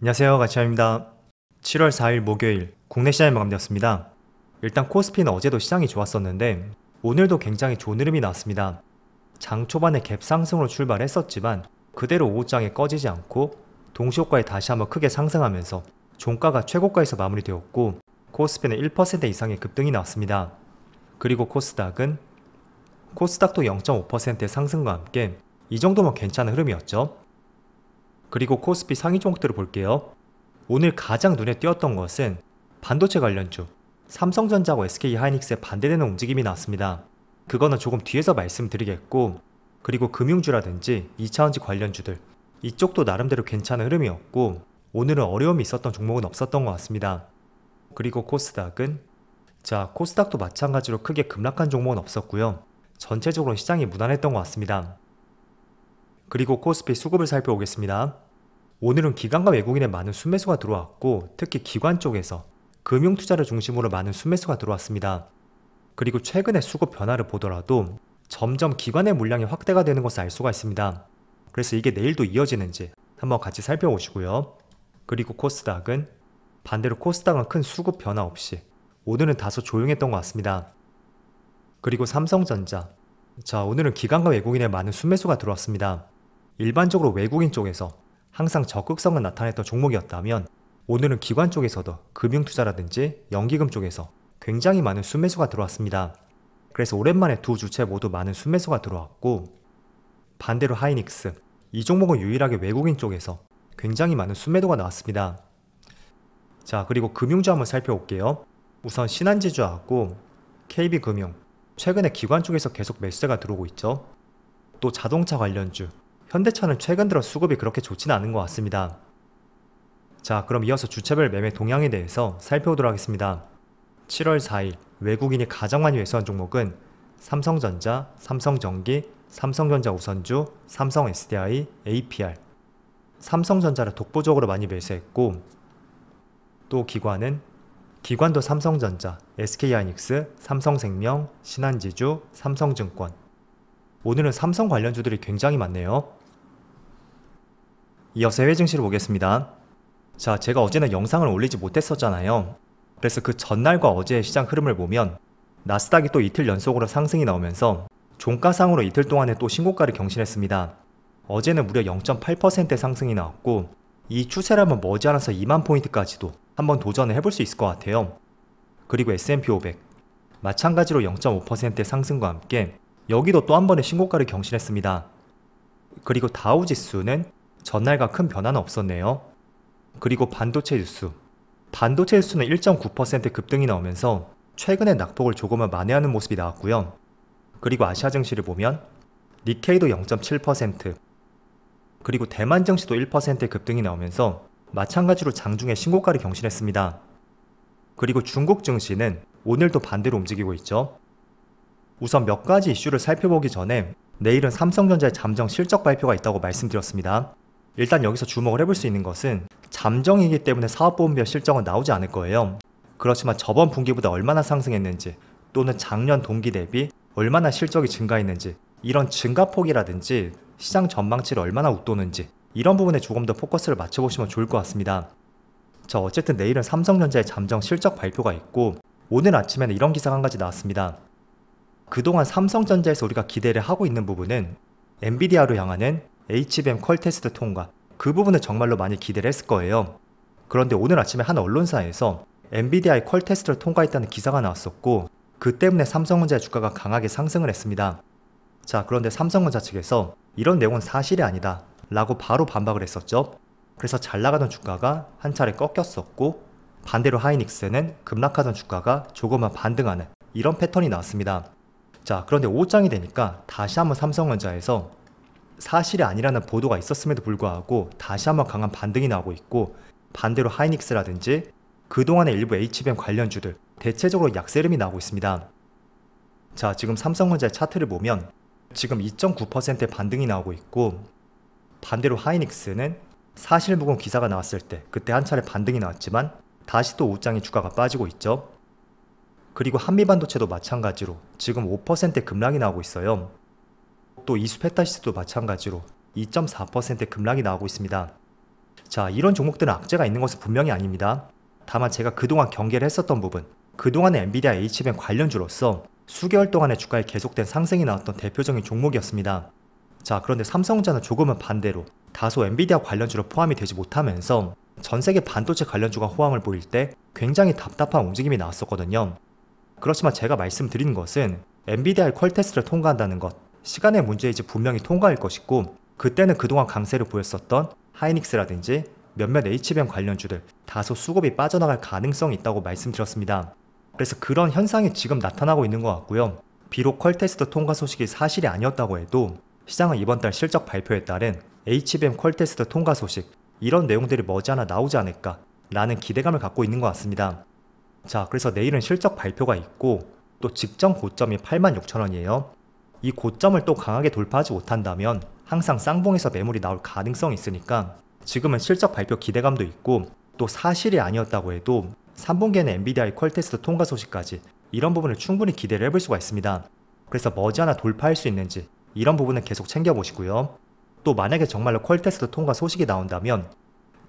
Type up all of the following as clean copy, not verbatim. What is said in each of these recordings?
안녕하세요, 가치아입니다. 7월 4일 목요일 국내 시장이 마감되었습니다. 일단 코스피는 어제도 시장이 좋았었는데 오늘도 굉장히 좋은 흐름이 나왔습니다. 장 초반에 갭 상승으로 출발했었지만 그대로 오후장에 꺼지지 않고 동시효과에 다시 한번 크게 상승하면서 종가가 최고가에서 마무리되었고 코스피는 1% 이상의 급등이 나왔습니다. 그리고 코스닥도 0.5%의 상승과 함께 이 정도면 괜찮은 흐름이었죠. 그리고 코스피 상위 종목들을 볼게요. 오늘 가장 눈에 띄었던 것은 반도체 관련주, 삼성전자하고 SK하이닉스의 반대되는 움직임이 나왔습니다. 그거는 조금 뒤에서 말씀드리겠고, 그리고 금융주라든지 2차전지 관련주들, 이쪽도 나름대로 괜찮은 흐름이었고 오늘은 어려움이 있었던 종목은 없었던 것 같습니다. 그리고 코스닥도 마찬가지로 크게 급락한 종목은 없었고요. 전체적으로 시장이 무난했던 것 같습니다. 그리고 코스피 수급을 살펴보겠습니다. 오늘은 기관과 외국인의 많은 순매수가 들어왔고 특히 기관 쪽에서 금융투자를 중심으로 많은 순매수가 들어왔습니다. 그리고 최근의 수급 변화를 보더라도 점점 기관의 물량이 확대가 되는 것을 알 수가 있습니다. 그래서 이게 내일도 이어지는지 한번 같이 살펴보시고요. 그리고 반대로 코스닥은 큰 수급 변화 없이 오늘은 다소 조용했던 것 같습니다. 그리고 삼성전자, 오늘은 기관과 외국인의 많은 순매수가 들어왔습니다. 일반적으로 외국인 쪽에서 항상 적극성을 나타냈던 종목이었다면 오늘은 기관 쪽에서도 금융투자라든지 연기금 쪽에서 굉장히 많은 순매수가 들어왔습니다. 그래서 오랜만에 두 주체 모두 많은 순매수가 들어왔고, 반대로 하이닉스, 이 종목은 유일하게 외국인 쪽에서 굉장히 많은 순매도가 나왔습니다. 그리고 금융주 한번 살펴볼게요. 우선 신한지주하고 KB금융, 최근에 기관 쪽에서 계속 매수세가 들어오고 있죠. 또 자동차 관련주, 현대차는 최근 들어 수급이 그렇게 좋지는 않은 것 같습니다. 그럼 이어서 주체별 매매 동향에 대해서 살펴보도록 하겠습니다. 7월 4일 외국인이 가장 많이 매수한 종목은 삼성전자, 삼성전기, 삼성전자 우선주, 삼성 SDI, APR. 삼성전자를 독보적으로 많이 매수했고, 또 기관도 삼성전자, SK하이닉스, 삼성생명, 신한지주, 삼성증권. 오늘은 삼성 관련주들이 굉장히 많네요. 이어서 해외 증시를 보겠습니다. 제가 어제는 영상을 올리지 못했었잖아요. 그래서 그 전날과 어제의 시장 흐름을 보면 나스닥이 또 이틀 연속으로 상승이 나오면서 종가상으로 이틀 동안에 또 신고가를 경신했습니다. 어제는 무려 0.8%의 상승이 나왔고 이 추세라면 머지않아서 2만 포인트까지도 한번 도전을 해볼 수 있을 것 같아요. 그리고 S&P 500 마찬가지로 0.5%의 상승과 함께 여기도 또 한 번의 신고가를 경신했습니다. 그리고 다우지수는 전날과 큰 변화는 없었네요. 그리고 반도체 지수는 1.9% 급등이 나오면서 최근에 낙폭을 조금은 만회하는 모습이 나왔고요. 그리고 아시아 증시를 보면 니케이도 0.7%, 그리고 대만 증시도 1%의 급등이 나오면서 마찬가지로 장중에 신고가를 경신했습니다. 그리고 중국 증시는 오늘도 반대로 움직이고 있죠. 우선 몇 가지 이슈를 살펴보기 전에 내일은 삼성전자의 잠정 실적 발표가 있다고 말씀드렸습니다. 일단 여기서 주목을 해볼 수 있는 것은 잠정이기 때문에 사업보험별 실적은 나오지 않을 거예요. 그렇지만 저번 분기보다 얼마나 상승했는지 또는 작년 동기 대비 얼마나 실적이 증가했는지 이런 증가폭이라든지 시장 전망치를 얼마나 웃도는지 이런 부분에 조금 더 포커스를 맞춰보시면 좋을 것 같습니다. 어쨌든 내일은 삼성전자의 잠정 실적 발표가 있고 오늘 아침에는 이런 기사가 한 가지 나왔습니다. 그동안 삼성전자에서 우리가 기대를 하고 있는 부분은 엔비디아로 향하는 HBM 퀄 테스트 통과, 그 부분을 정말로 많이 기대를 했을 거예요. 그런데 오늘 아침에 한 언론사에서 엔비디아의 퀄 테스트를 통과했다는 기사가 나왔었고 그 때문에 삼성전자의 주가가 강하게 상승을 했습니다. 그런데 삼성전자 측에서 이런 내용은 사실이 아니다 라고 바로 반박을 했었죠. 그래서 잘 나가던 주가가 한 차례 꺾였었고 반대로 하이닉스는 급락하던 주가가 조금만 반등하는 이런 패턴이 나왔습니다. 그런데 오후장이 되니까 다시 한번 삼성전자에서 사실이 아니라는 보도가 있었음에도 불구하고 다시 한번 강한 반등이 나오고 있고 반대로 하이닉스라든지 그동안의 일부 HBM 관련주들 대체적으로 약세 흐름이 나오고 있습니다. 지금 삼성전자의 차트를 보면 지금 2.9%의 반등이 나오고 있고 반대로 하이닉스는 사실무근 기사가 나왔을 때 그때 한 차례 반등이 나왔지만 다시 또 오후장에 주가가 빠지고 있죠. 그리고 한미반도체도 마찬가지로 지금 5%의 급락이 나오고 있어요. 또 이수페타시스도 마찬가지로 2.4%의 급락이 나오고 있습니다. 자, 이런 종목들은 악재가 있는 것은 분명히 아닙니다. 다만 제가 그동안 경계를 했었던 부분, 그동안의 엔비디아 HBM 관련주로서 수개월 동안의 주가에 계속된 상승이 나왔던 대표적인 종목이었습니다. 자, 그런데 삼성전자는 조금은 반대로 다소 엔비디아 관련주로 포함이 되지 못하면서 전세계 반도체 관련주가 호황을 보일 때 굉장히 답답한 움직임이 나왔었거든요. 그렇지만 제가 말씀드린 것은 엔비디아의 퀄 테스트를 통과한다는 것, 시간의 문제이지 분명히 통과할 것이고, 그때는 그동안 강세를 보였었던 하이닉스라든지 몇몇 HBM 관련주들 다소 수급이 빠져나갈 가능성이 있다고 말씀드렸습니다. 그래서 그런 현상이 지금 나타나고 있는 것 같고요. 비록 퀄 테스트 통과 소식이 사실이 아니었다고 해도 시장은 이번 달 실적 발표에 따른 HBM 퀄 테스트 통과 소식, 이런 내용들이 머지않아 나오지 않을까 라는 기대감을 갖고 있는 것 같습니다. 자, 그래서 내일은 실적 발표가 있고 또 직전 고점이 86,000원이에요. 이 고점을 또 강하게 돌파하지 못한다면 항상 쌍봉에서 매물이 나올 가능성이 있으니까 지금은 실적 발표 기대감도 있고, 또 사실이 아니었다고 해도 3분기에는 엔비디아의 퀄 테스트 통과 소식까지 이런 부분을 충분히 기대를 해볼 수가 있습니다. 그래서 머지않아 돌파할 수 있는지 이런 부분은 계속 챙겨보시고요. 또 만약에 정말로 퀄 테스트 통과 소식이 나온다면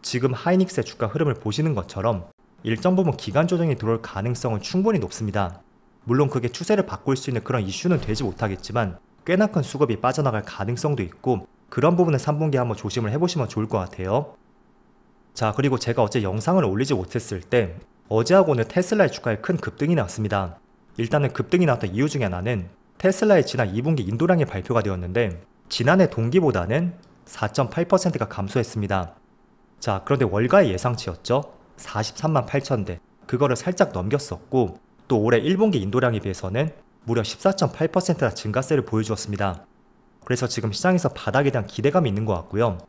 지금 하이닉스의 주가 흐름을 보시는 것처럼 일정 부분 기간 조정이 들어올 가능성은 충분히 높습니다. 물론 그게 추세를 바꿀 수 있는 그런 이슈는 되지 못하겠지만 꽤나 큰 수급이 빠져나갈 가능성도 있고, 그런 부분은 3분기에 한번 조심을 해보시면 좋을 것 같아요. 자, 그리고 제가 어제 영상을 올리지 못했을 때 어제하고 오늘 테슬라의 주가에 큰 급등이 나왔습니다. 일단은 급등이 나왔던 이유 중에 하나는 테슬라의 지난 2분기 인도량이 발표가 되었는데 지난해 동기보다는 4.8%가 감소했습니다. 자, 그런데 월가의 예상치였죠. 43만 8천 대. 그거를 살짝 넘겼었고, 또 올해 1분기 인도량에 비해서는 무려 14.8%나 증가세를 보여주었습니다. 그래서 지금 시장에서 바닥에 대한 기대감이 있는 것 같고요.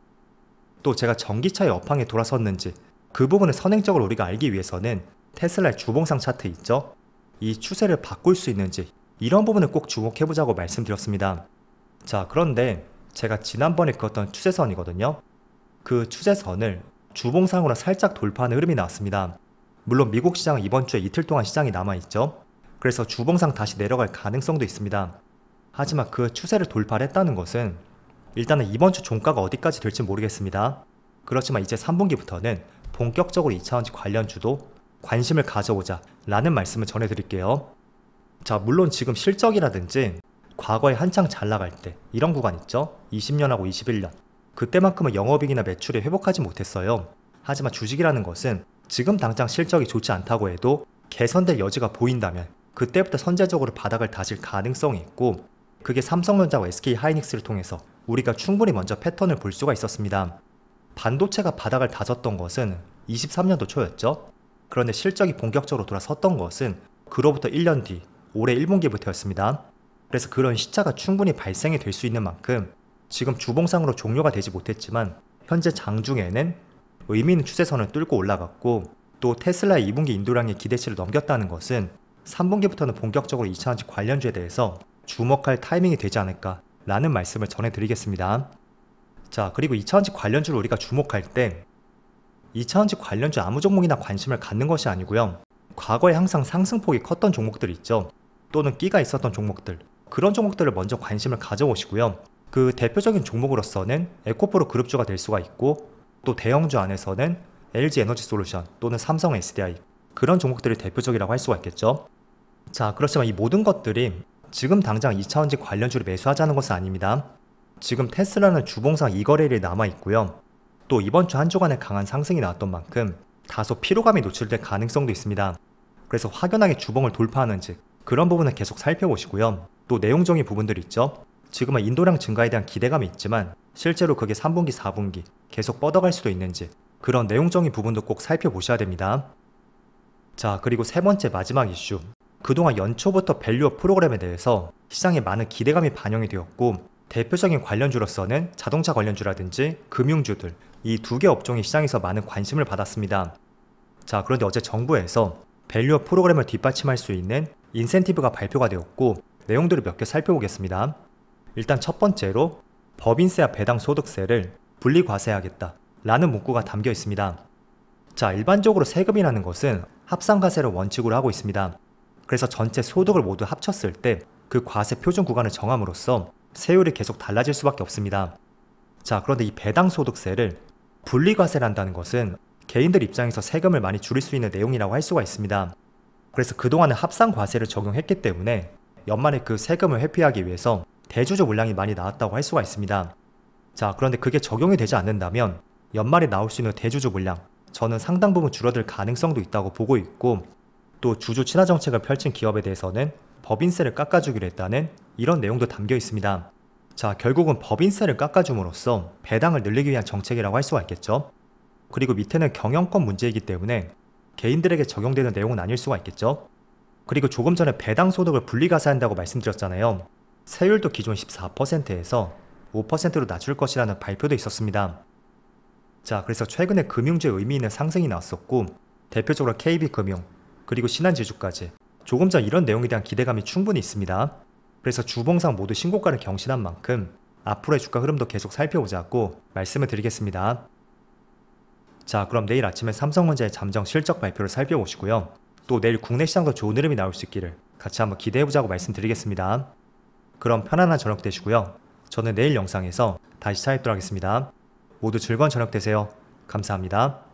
또 제가 전기차의 업황에 돌아섰는지 그 부분을 선행적으로 우리가 알기 위해서는 테슬라의 주봉상 차트 있죠? 이 추세를 바꿀 수 있는지 이런 부분을 꼭 주목해보자고 말씀드렸습니다. 자, 그런데 제가 지난번에 그었던 추세선이거든요. 그 추세선을 주봉상으로 살짝 돌파하는 흐름이 나왔습니다. 물론 미국 시장은 이번 주에 이틀 동안 시장이 남아있죠. 그래서 주봉상 다시 내려갈 가능성도 있습니다. 하지만 그 추세를 돌파를 했다는 것은 일단은 이번 주 종가가 어디까지 될지 모르겠습니다. 그렇지만 이제 3분기부터는 본격적으로 2차원지 관련주도 관심을 가져보자 라는 말씀을 전해드릴게요. 자, 물론 지금 실적이라든지 과거에 한창 잘 나갈 때 이런 구간 있죠? 20년하고 21년. 그때만큼은 영업이익이나 매출이 회복하지 못했어요. 하지만 주식이라는 것은 지금 당장 실적이 좋지 않다고 해도 개선될 여지가 보인다면 그때부터 선제적으로 바닥을 다질 가능성이 있고, 그게 삼성전자와 SK 하이닉스를 통해서 우리가 충분히 먼저 패턴을 볼 수가 있었습니다. 반도체가 바닥을 다졌던 것은 23년도 초였죠. 그런데 실적이 본격적으로 돌아섰던 것은 그로부터 1년 뒤 올해 1분기부터였습니다. 그래서 그런 시차가 충분히 발생이 될 수 있는 만큼 지금 주봉상으로 종료가 되지 못했지만 현재 장중에는 의미 있는 추세선을 뚫고 올라갔고, 또 테슬라의 2분기 인도량의 기대치를 넘겼다는 것은 3분기부터는 본격적으로 2차원지 관련주에 대해서 주목할 타이밍이 되지 않을까 라는 말씀을 전해드리겠습니다. 자, 그리고 2차원지 관련주를 우리가 주목할 때 2차원지 관련주 아무 종목이나 관심을 갖는 것이 아니고요. 과거에 항상 상승폭이 컸던 종목들 있죠. 또는 끼가 있었던 종목들, 그런 종목들을 먼저 관심을 가져보시고요. 그 대표적인 종목으로서는 에코프로 그룹주가 될 수가 있고, 또 대형주 안에서는 LG 에너지 솔루션 또는 삼성 SDI, 그런 종목들이 대표적이라고 할 수가 있겠죠. 자, 그렇지만 이 모든 것들이 지금 당장 2차원지 관련주를 매수하자는 것은 아닙니다. 지금 테슬라는 주봉상 2거래일이 남아있고요. 또 이번 주 한 주간에 강한 상승이 나왔던 만큼 다소 피로감이 노출될 가능성도 있습니다. 그래서 확연하게 주봉을 돌파하는지 그런 부분을 계속 살펴보시고요. 또 내용적인 부분들 있죠. 지금은 인도량 증가에 대한 기대감이 있지만 실제로 그게 3분기, 4분기 계속 뻗어갈 수도 있는지 그런 내용적인 부분도 꼭 살펴보셔야 됩니다. 자, 그리고 세 번째 마지막 이슈. 그동안 연초부터 밸류업 프로그램에 대해서 시장에 많은 기대감이 반영이 되었고, 대표적인 관련주로서는 자동차 관련주라든지 금융주들, 이 두 개 업종이 시장에서 많은 관심을 받았습니다. 자, 그런데 어제 정부에서 밸류업 프로그램을 뒷받침할 수 있는 인센티브가 발표가 되었고, 내용들을 몇 개 살펴보겠습니다. 일단 첫 번째로 법인세와 배당소득세를 분리과세하겠다 라는 문구가 담겨 있습니다. 자, 일반적으로 세금이라는 것은 합산과세를 원칙으로 하고 있습니다. 그래서 전체 소득을 모두 합쳤을 때 그 과세 표준 구간을 정함으로써 세율이 계속 달라질 수밖에 없습니다. 자, 그런데 이 배당소득세를 분리과세란다는 것은 개인들 입장에서 세금을 많이 줄일 수 있는 내용이라고 할 수가 있습니다. 그래서 그동안은 합산과세를 적용했기 때문에 연말에 그 세금을 회피하기 위해서 대주주 물량이 많이 나왔다고 할 수가 있습니다. 자, 그런데 그게 적용이 되지 않는다면 연말에 나올 수 있는 대주주 물량, 저는 상당 부분 줄어들 가능성도 있다고 보고 있고, 또 주주 친화 정책을 펼친 기업에 대해서는 법인세를 깎아주기로 했다는 이런 내용도 담겨 있습니다. 자, 결국은 법인세를 깎아줌으로써 배당을 늘리기 위한 정책이라고 할 수가 있겠죠. 그리고 밑에는 경영권 문제이기 때문에 개인들에게 적용되는 내용은 아닐 수가 있겠죠. 그리고 조금 전에 배당 소득을 분리과세한다고 말씀드렸잖아요. 세율도 기존 14%에서 5%로 낮출 것이라는 발표도 있었습니다. 자, 그래서 최근에 금융주에 의미 있는 상승이 나왔었고, 대표적으로 KB금융, 그리고 신한지주까지 조금 전 이런 내용에 대한 기대감이 충분히 있습니다. 그래서 주봉상 모두 신고가를 경신한 만큼 앞으로의 주가 흐름도 계속 살펴보자고 말씀을 드리겠습니다. 자, 그럼 내일 아침에 삼성전자의 잠정 실적 발표를 살펴보시고요. 또 내일 국내 시장도 좋은 흐름이 나올 수 있기를 같이 한번 기대해보자고 말씀드리겠습니다. 그럼 편안한 저녁 되시고요. 저는 내일 영상에서 다시 찾아뵙도록 하겠습니다. 모두 즐거운 저녁 되세요. 감사합니다.